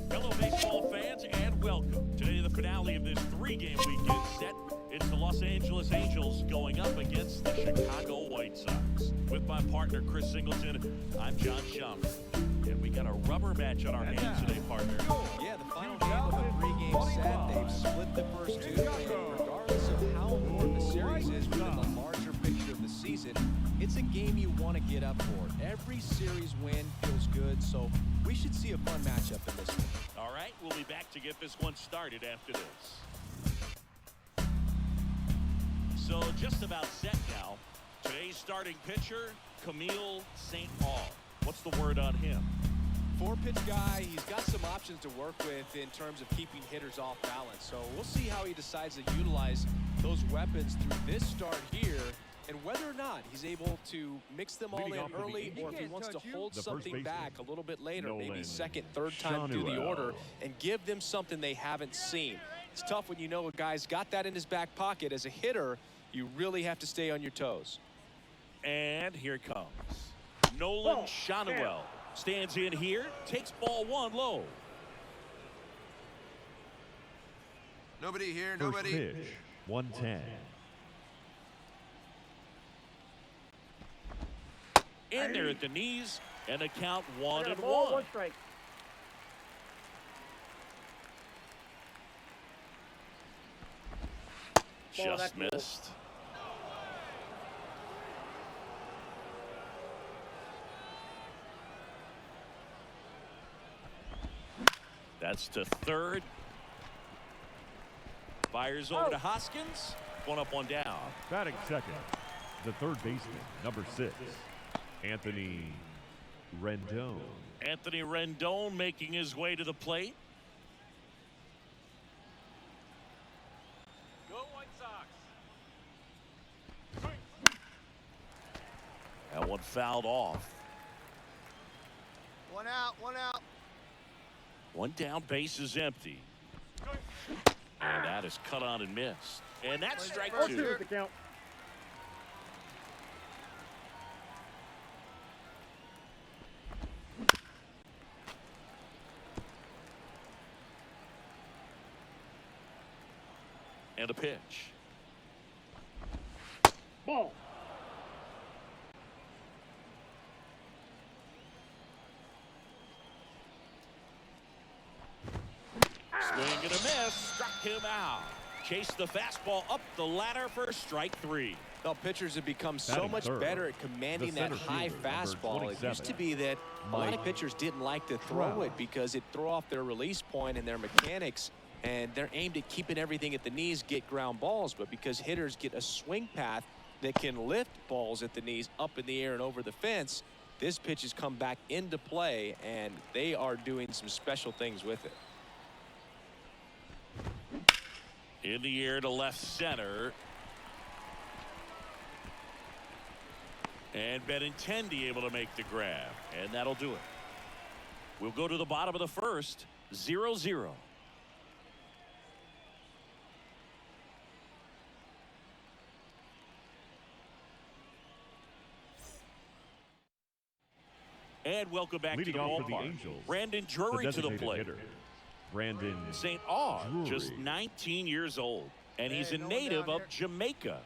Hello, baseball fans, and welcome. Today, the finale of this three-game weekend set. It's the Los Angeles Angels going up against the Chicago White Sox. With my partner, Chris Singleton, I'm John Schaumburg. And we got a rubber match on our hands today, partner. Yeah, the final game of a three-game set. They've split the first two, and regardless of how important the series is within the larger picture of the season, it's a game you want to get up for. Every series win feels good, so we should see a fun matchup in this one. All right, we'll be back to get this one started after this. So just about set now. Today's starting pitcher, Kamil St. Aude. What's the word on him? Four-pitch guy, he's got some options to work with in terms of keeping hitters off balance. So we'll see how he decides to utilize those weapons through this start here, and whether or not he's able to mix them all in early, or if he wants to hold something back a little bit later, maybe second, third time through the order, and give them something they haven't seen. It's tough when you know a guy's got that in his back pocket. As a hitter, you really have to stay on your toes. And here it comes. Nolan Shonewell stands in here, takes ball one low. Nobody here, First nobody. pitch, 110. In there at the knees, and a count 1-1. One strike. Just missed. That's to third. Fires over to Hoskins. One up, one down. Batting second, the third baseman, number 6, Anthony Rendon. Anthony Rendon making his way to the plate. Go White Sox. That one fouled off. One out, one out. One down, base is empty. And that is cut on and missed. And that's strike two. The count. And a pitch. Ball. Swing and a miss. Struck him out. Chased the fastball up the ladder for strike three. Well, pitchers have become so Batting much third, better at commanding the that center high fielder, number fastball. It 27, used to be that a lot of Mike pitchers didn't like to throw Trout. it because it threw off their release point and their mechanics, and they're aimed at keeping everything at the knees, get ground balls. But because hitters get a swing path that can lift balls at the knees up in the air and over the fence, this pitch has come back into play, and they are doing some special things with it. In the air to left center. And Benintendi able to make the grab. And that'll do it. We'll go to the bottom of the first. 0-0. And welcome back Leading to the off for the ballpark. Angels, Brandon the Drury to the designated plate. hitter, Brandon St. Aude, Drury. just 19 years old. And he's a no one native down of here. Jamaica.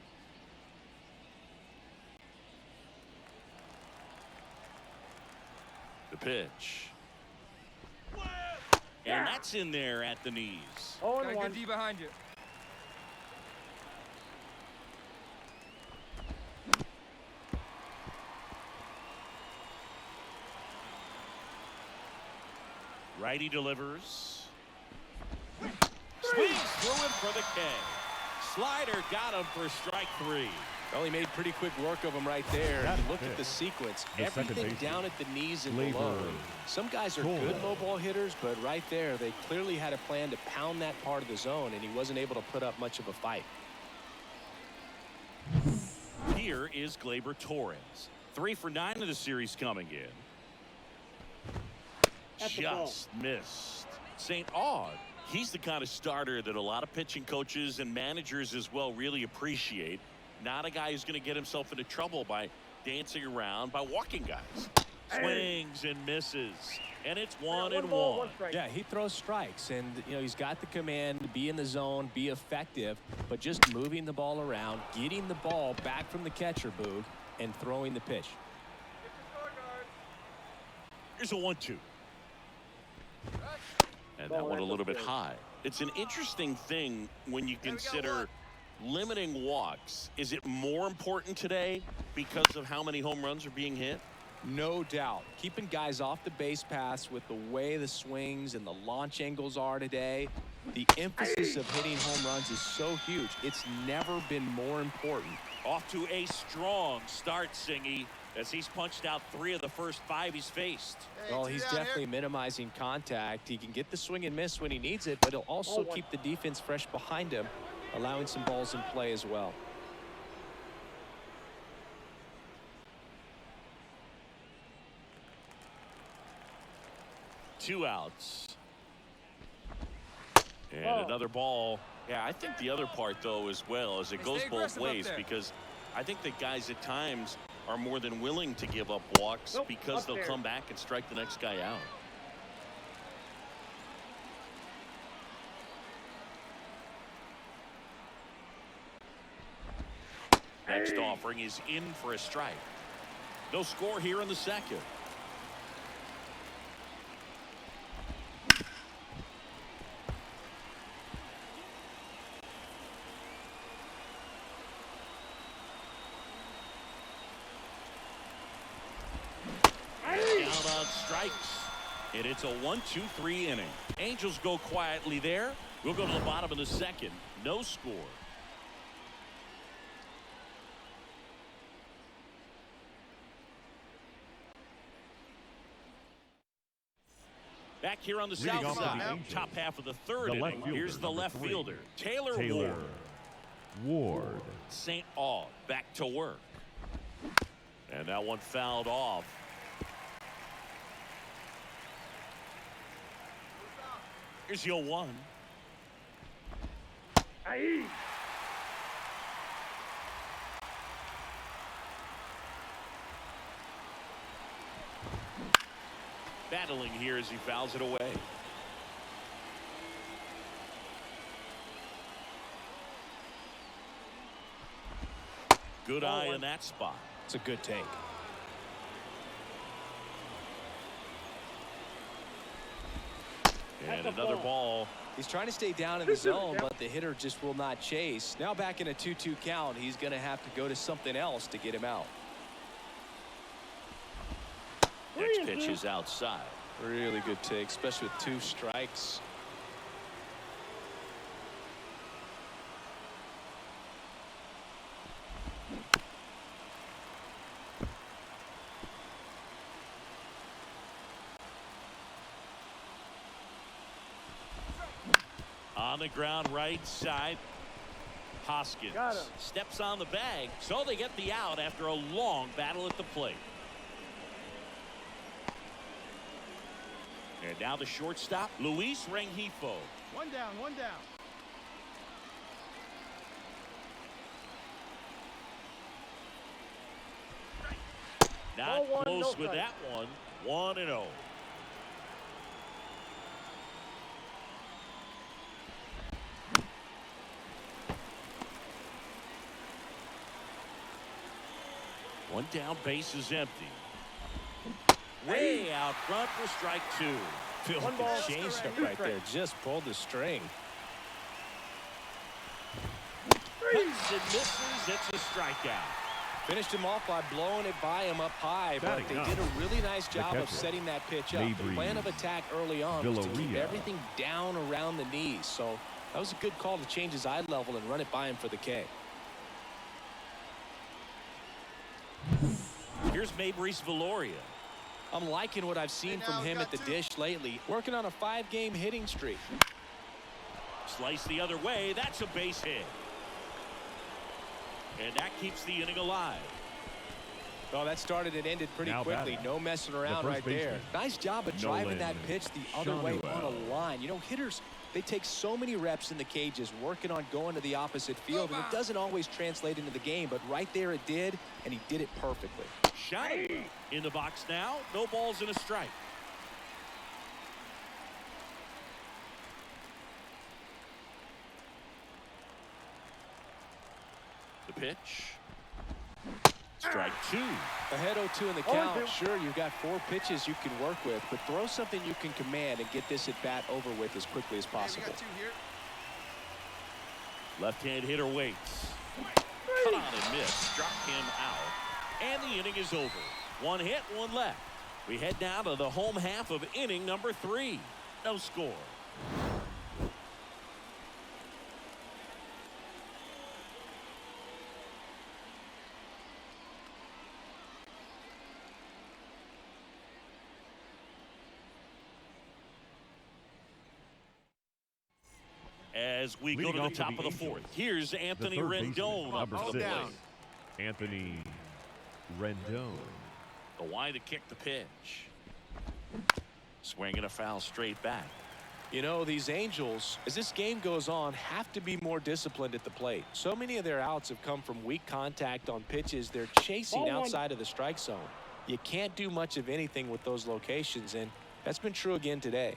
The pitch. And that's in there at the knees. Oh, Got and a one. good D behind you. Righty delivers. Swings through him for the K. Slider got him for strike three. Well, he made pretty quick work of him right there. That Look at pitch. the sequence. The second Everything baseman, down at the knees and Labor below. Some guys are Cole. good low ball hitters, but right there, they clearly had a plan to pound that part of the zone, and he wasn't able to put up much of a fight. Here is Gleyber Torres. 3 for 9 of the series coming in. At the ball. Just missed. St. Aude He's the kind of starter that a lot of pitching coaches and managers as well really appreciate. Not a guy who's going to get himself into trouble by dancing around, by walking guys. Swings and misses. And it's 1-1. Yeah, he throws strikes, and he's got the command to be in the zone, be effective, but just moving the ball around, getting the ball back from the catcher, Boog, and throwing the pitch. Here's a 1-2. And that one a little bit high. It's an interesting thing when you consider limiting walks. Is it more important today because of how many home runs are being hit? No doubt. Keeping guys off the base paths with the way the swings and the launch angles are today, the emphasis of hitting home runs is so huge. It's never been more important. Off to a strong start, Singy, as he's punched out 3 of the first 5 he's faced. Well, he's definitely minimizing contact. He can get the swing and miss when he needs it, but he'll also keep the defense fresh behind him, allowing some balls in play as well. Two outs. And another ball. Yeah, I think the other part, though, as well, is it goes both ways, because I think that guys at times are more than willing to give up walks because they'll come back and strike the next guy out. Next offering is in for a strike. No score here in the second. Down on strikes. And it's a 1-2-3 inning. Angels go quietly there. We'll go to the bottom of the second. No score. Back here on the south side, top half of the third inning. Here's the left fielder, Taylor Ward. St. Aude back to work. And that one fouled off. Here's the 0-1. Battling here as he fouls it away. Good eye in that spot. It's a good take. And another ball. He's trying to stay down in the zone, but the hitter just will not chase. Now back in a 2-2 count, he's going to have to go to something else to get him out. Next pitch is outside. Really good take, especially with 2 strikes. On the ground right side. Hoskins steps on the bag, so they get the out after a long battle at the plate. And now the shortstop, Luis Rengifo. One down. Not close with that one. 1-0. One down, base is empty. Way out front for strike 2. Feel like the changeup right there just pulled the string. Hits and misses. It's a strikeout. Finished him off by blowing it by him up high, but they did a really nice job of setting that pitch up. The plan of attack early on was to keep everything down around the knees, so that was a good call to change his eye level and run it by him for the K. Here's Mabrice Viloria. I'm liking what I've seen from him at the dish lately. Working on a 5-game hitting streak. Slice the other way. That's a base hit. And that keeps the inning alive. Oh, that started and ended pretty quickly. No messing around right there. Nice job of driving that pitch the other way on a line. Hitters, They take so many reps in the cages working on going to the opposite field, and it doesn't always translate into the game, but right there it did, and he did it perfectly. Shot it in the box now. No balls and a strike. The pitch. Strike two. Ahead 0-2 in the count. Sure, you've got 4 pitches you can work with, but throw something you can command and get this at bat over with as quickly as possible. Hey, we got 2 here. Left-hand hitter waits. Cut on and miss. Struck him out. And the inning is over. 1 hit, 1 left. We head now to the home half of inning number 3. No score. As we go to the top of the 4th, here's Anthony Rendon up number to the 6. plate. Anthony Rendon. The wide to kick the pitch. Swinging a foul straight back. You know, these Angels, as this game goes on, have to be more disciplined at the plate. So many of their outs have come from weak contact on pitches they're chasing outside of the strike zone. You can't do much of anything with those locations, and that's been true again today.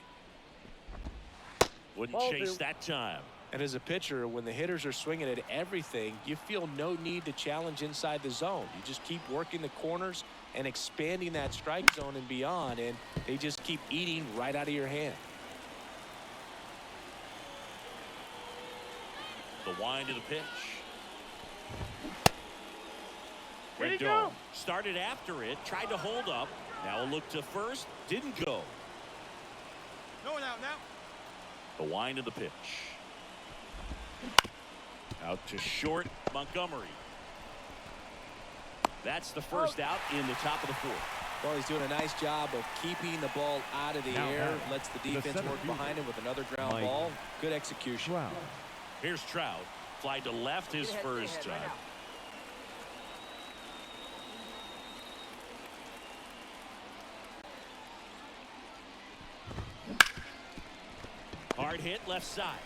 Wouldn't chase that time. And as a pitcher, when the hitters are swinging at everything, you feel no need to challenge inside the zone. You just keep working the corners and expanding that strike zone and beyond, and they just keep eating right out of your hand. The wind of the pitch. Rendon started after it, tried to hold up. Now a look to first, didn't go. No one out now. The wind of the pitch. Out to short, Montgomery. That's the first out in the top of the 4th. Well, he's doing a nice job of keeping the ball out of the air. Lets the defense work behind him with another ground ball. Good execution. Wow. Here's Trout. Fly to left his first time. Hard hit left side.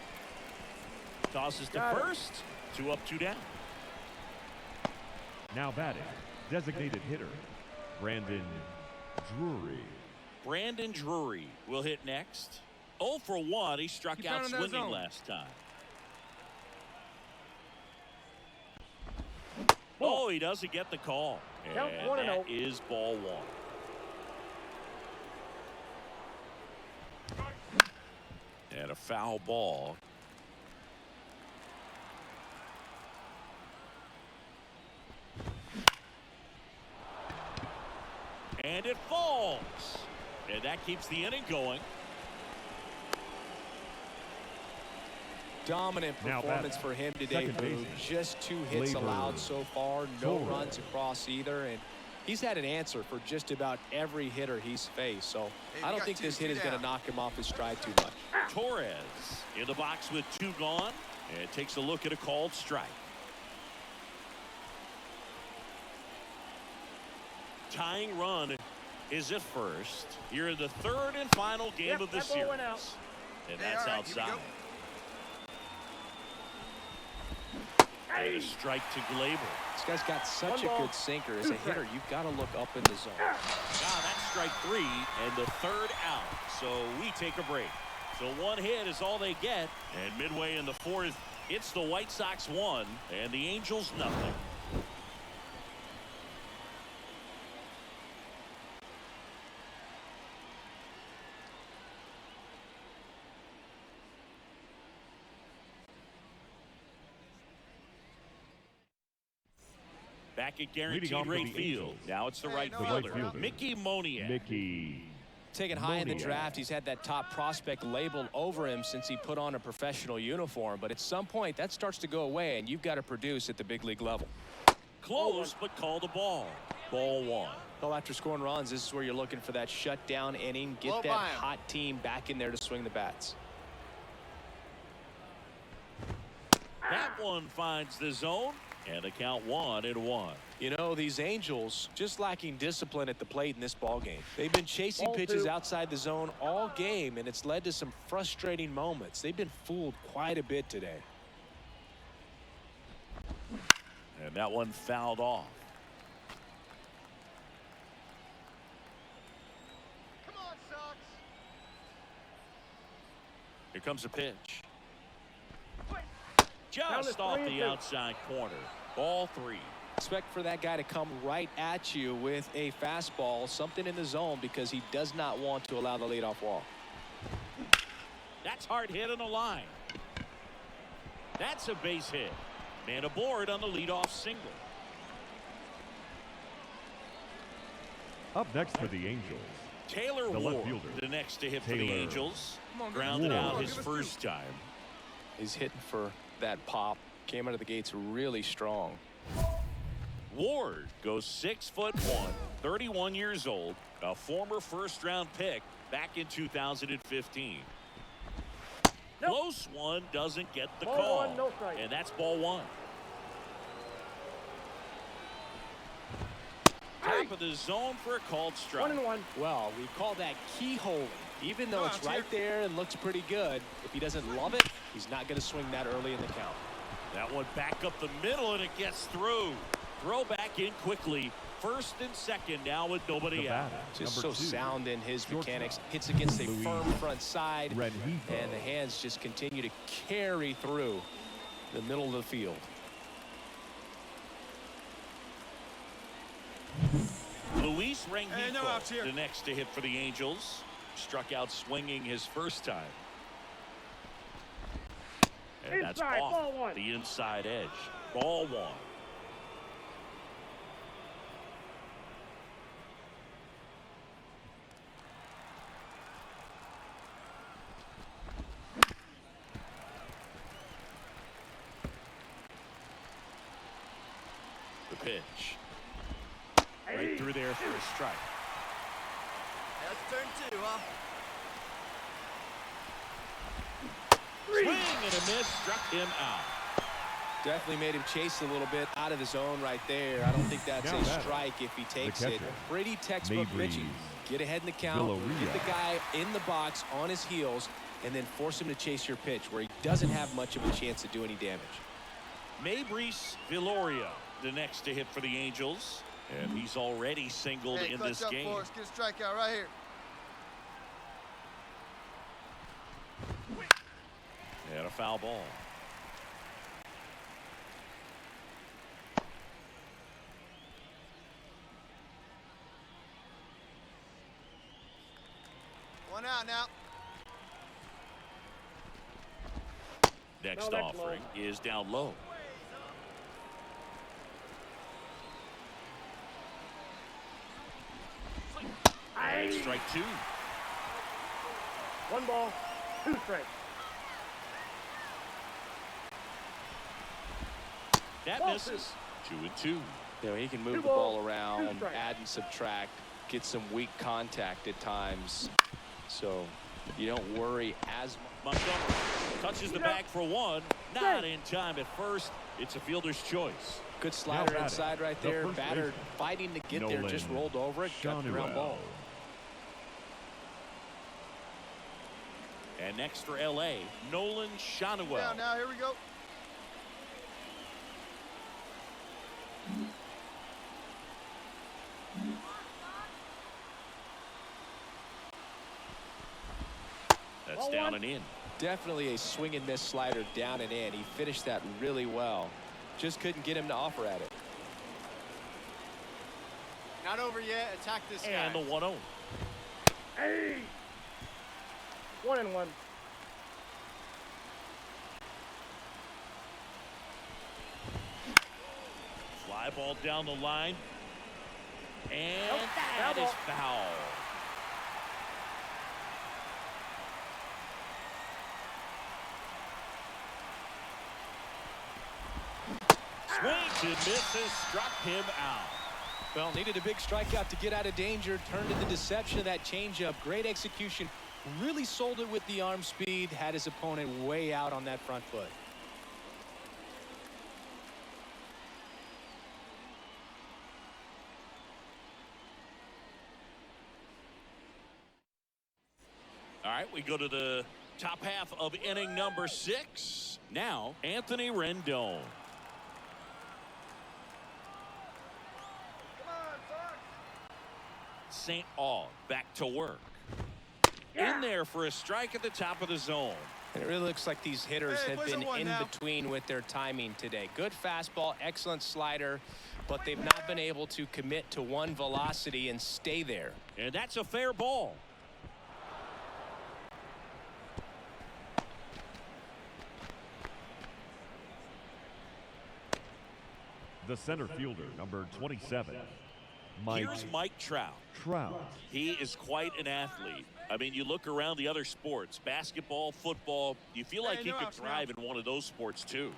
Tosses to first. 2 up, 2 down. Now batting, designated hitter, Brandon Drury. Brandon Drury will hit next. 0 for 1. He struck out swinging last time. Oh, he doesn't get the call. And that is ball 1. And a foul ball. And it falls. And that keeps the inning going. Dominant performance for him today. Just 2 hits allowed so far. No runs across either. And he's had an answer for just about every hitter he's faced. So I don't think this hit is going to knock him off his stride too much. Torres in the box with 2 gone. And takes a look at a called strike. Tying run is at first. Here in the 3rd and final game of the series. And that's outside. And a strike to Glaber. This guy's got such a good sinker. As a hitter, you've got to look up in the zone. That's strike 3 and the 3rd out. So we take a break. So 1 hit is all they get. And midway in the 4th, it's the White Sox 1 and the Angels nothing. Back at Guaranteed Rate Field. Now it's the right fielder, Mickey Moniak. Taken high in the draft, he's had that top prospect labeled over him since he put on a professional uniform. But at some point, that starts to go away, and you've got to produce at the big league level. Close, but called a ball. Ball 1. Well, after scoring runs, this is where you're looking for that shutdown inning. Get that hot team back in there to swing the bats. That one finds the zone. And the count 1-1. You know, these Angels just lacking discipline at the plate in this ball game. They've been chasing pitches outside the zone all game, and it's led to some frustrating moments. They've been fooled quite a bit today. And that one fouled off. Come on, Sox. Here comes a pitch. Just off the outside corner. Ball 3. Expect for that guy to come right at you with a fastball, something in the zone, because he does not want to allow the leadoff walk. That's hard hit on the line. That's a base hit. Man aboard on the leadoff single. Up next for the Angels, Taylor the left Ward, fielder. the next to hit for the Taylor Angels. on, Grounded Ward. out his Give us first time. He's hitting for that pop. Came out of the gates really strong. Ward goes 6'1", 31 years old, a former first-round pick back in 2015. Close one, doesn't get the call. And that's ball 1. Top of the zone for a called strike. 1-1. Well, we call that keyhole. Even though it's right there and looks pretty good, if he doesn't love it, he's not going to swing that early in the count. That one back up the middle, and it gets through. Throw back in quickly. First and second now with nobody out. Just Number so 2, sound in his shortstop, mechanics. Hits against a Luis firm front side. Rengifo. And the hands just continue to carry through the middle of the field. Luis Hey, no outs Rengifo, here. the next to hit for the Angels. Struck out swinging his first time. And that's Inside, off ball 1. the inside edge. Ball 1. The pitch. Right through there for a strike. That's turn 2, huh? Swing and a miss, struck him out. Definitely made him chase a little bit out of the zone right there. I don't think that's Now a that, strike if he takes the it. catcher, Pretty textbook Mabry pitching. Get ahead in the count, Villarreal. get the guy in the box on his heels, and then force him to chase your pitch where he doesn't have much of a chance to do any damage. Mabrice Villarreal, the next to hit for the Angels. And he's already singled Hey, in clutch this up game. for us. Get a strikeout right here. And a foul ball. One out now. Next No, that's offering is down low. And strike 2. 1 ball, 2 strikes. That Ball misses. 2-2. You know, he can move Two the ball balls, 2 around, strikes. add and subtract, get some weak contact at times. So you don't worry as much. Montgomery touches the bag for 1. Not in time at first. It's a fielder's choice. Good slider batting, inside right the there. first Batter baseman, fighting to get there, just Nolan rolled over it, got the ground Shanuel. ball. And next for L.A., Nolan Shanuel. Down now. Here we go. That's Ball down 1. and in. Definitely a swing and miss slider down and in. He finished that really well. Just couldn't get him to offer at it. Not over yet. Attack this guy. And the 1-0. Hey! 1-1. Fly ball down the line. And Nope, that foul is ball. foul. Swings and misses, struck him out. Well, needed a big strikeout to get out of danger. Turned to the deception of that changeup. Great execution. Really sold it with the arm speed. Had his opponent way out on that front foot. right, we go to the top half of inning number 6. Now, Anthony Rendon. St. Aude back to work. In there for a strike at the top of the zone. And it really looks like these hitters have been in between with their timing today. Good fastball, excellent slider, but they've not been able to commit to one velocity and stay there. And that's a fair ball. The center fielder, number 27, Here's Mike Trout. He is quite an athlete. I mean, you look around the other sports, basketball, football, you feel like he could thrive in one of those sports too.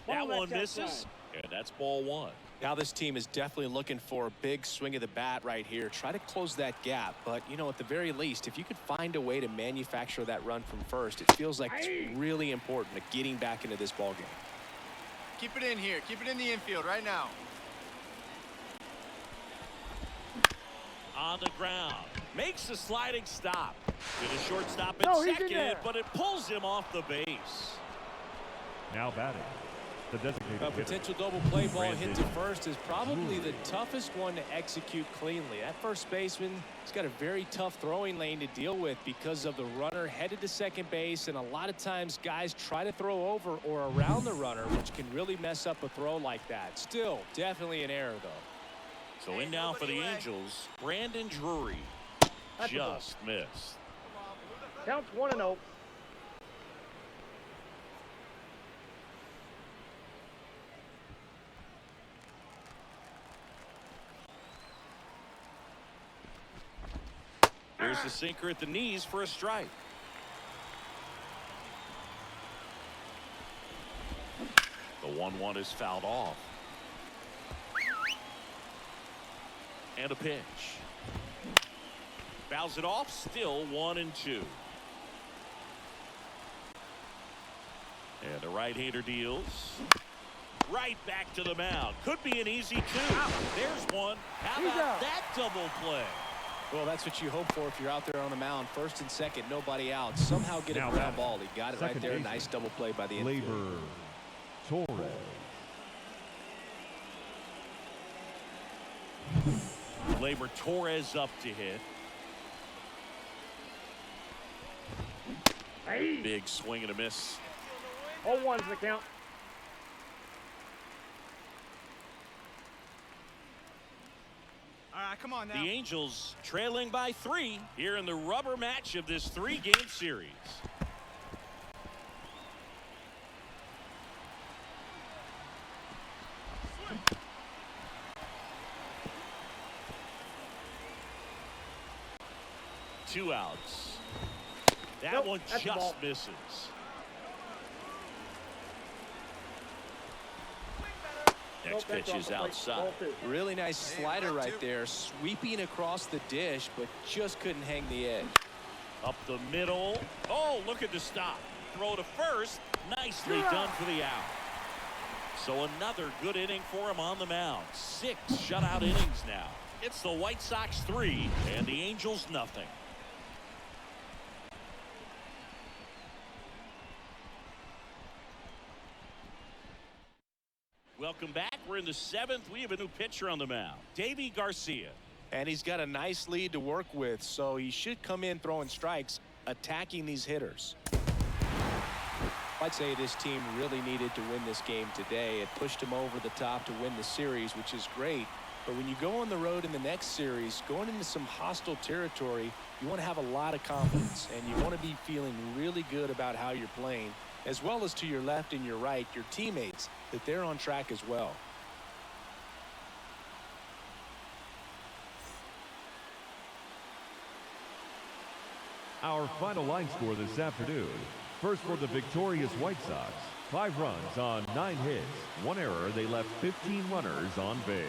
That one misses, and that's ball 1. Now this team is definitely looking for a big swing of the bat right here. Try to close that gap, but you know, at the very least, if you could find a way to manufacture that run from first, it feels like it's really important to getting back into this ball game. Keep it in here. Keep it in the infield right now. On the ground. Makes a sliding stop. With a shortstop at second, but it pulls him off the base. Now batting, the designated A hitter, potential double play ball hit to first is probably the toughest one to execute cleanly. That first baseman has got a very tough throwing lane to deal with because of the runner headed to second base, and a lot of times guys try to throw over or around the runner, which can really mess up a throw like that. Still, definitely an error, though. So in now for the Angels, Brandon Drury. Just missed. Counts 1-0. Here's the sinker at the knees for a strike. The 1-1 is fouled off. And a pitch. Fouls it off, still 1-2. And the right-hander deals. Right back to the mound. Could be an easy 2. There's one. How about that double play? Well, that's what you hope for if you're out there on the mound. First and second, nobody out. Somehow get a ground ball. He got it right there. Nice double play by the infield. Torres. Labor Torres up to hit. Big swing and a miss. 0-1's the count. All right, come on now. The Angels trailing by 3 here in the rubber match of this 3-game series. Two outs. That one just misses. Next pitch is outside. Really nice slider right there, sweeping across the dish, but just couldn't hang the edge. Up the middle. Oh, look at the stop. Throw to first. Nicely done for the out. So another good inning for him on the mound. 6 shutout innings now. It's the White Sox 3 and the Angels nothing. Welcome back. We're in the 7th. We have a new pitcher on the mound, Davy Garcia. And he's got a nice lead to work with, so he should come in throwing strikes, attacking these hitters. I'd say this team really needed to win this game today. It pushed them over the top to win the series, which is great. But when you go on the road in the next series, going into some hostile territory, you want to have a lot of confidence, and you want to be feeling really good about how you're playing, as well as to your left and your right, your teammates, that they're on track as well. Our final line score this afternoon. First for the victorious White Sox, 5 runs on 9 hits, 1 error. They left 15 runners on base.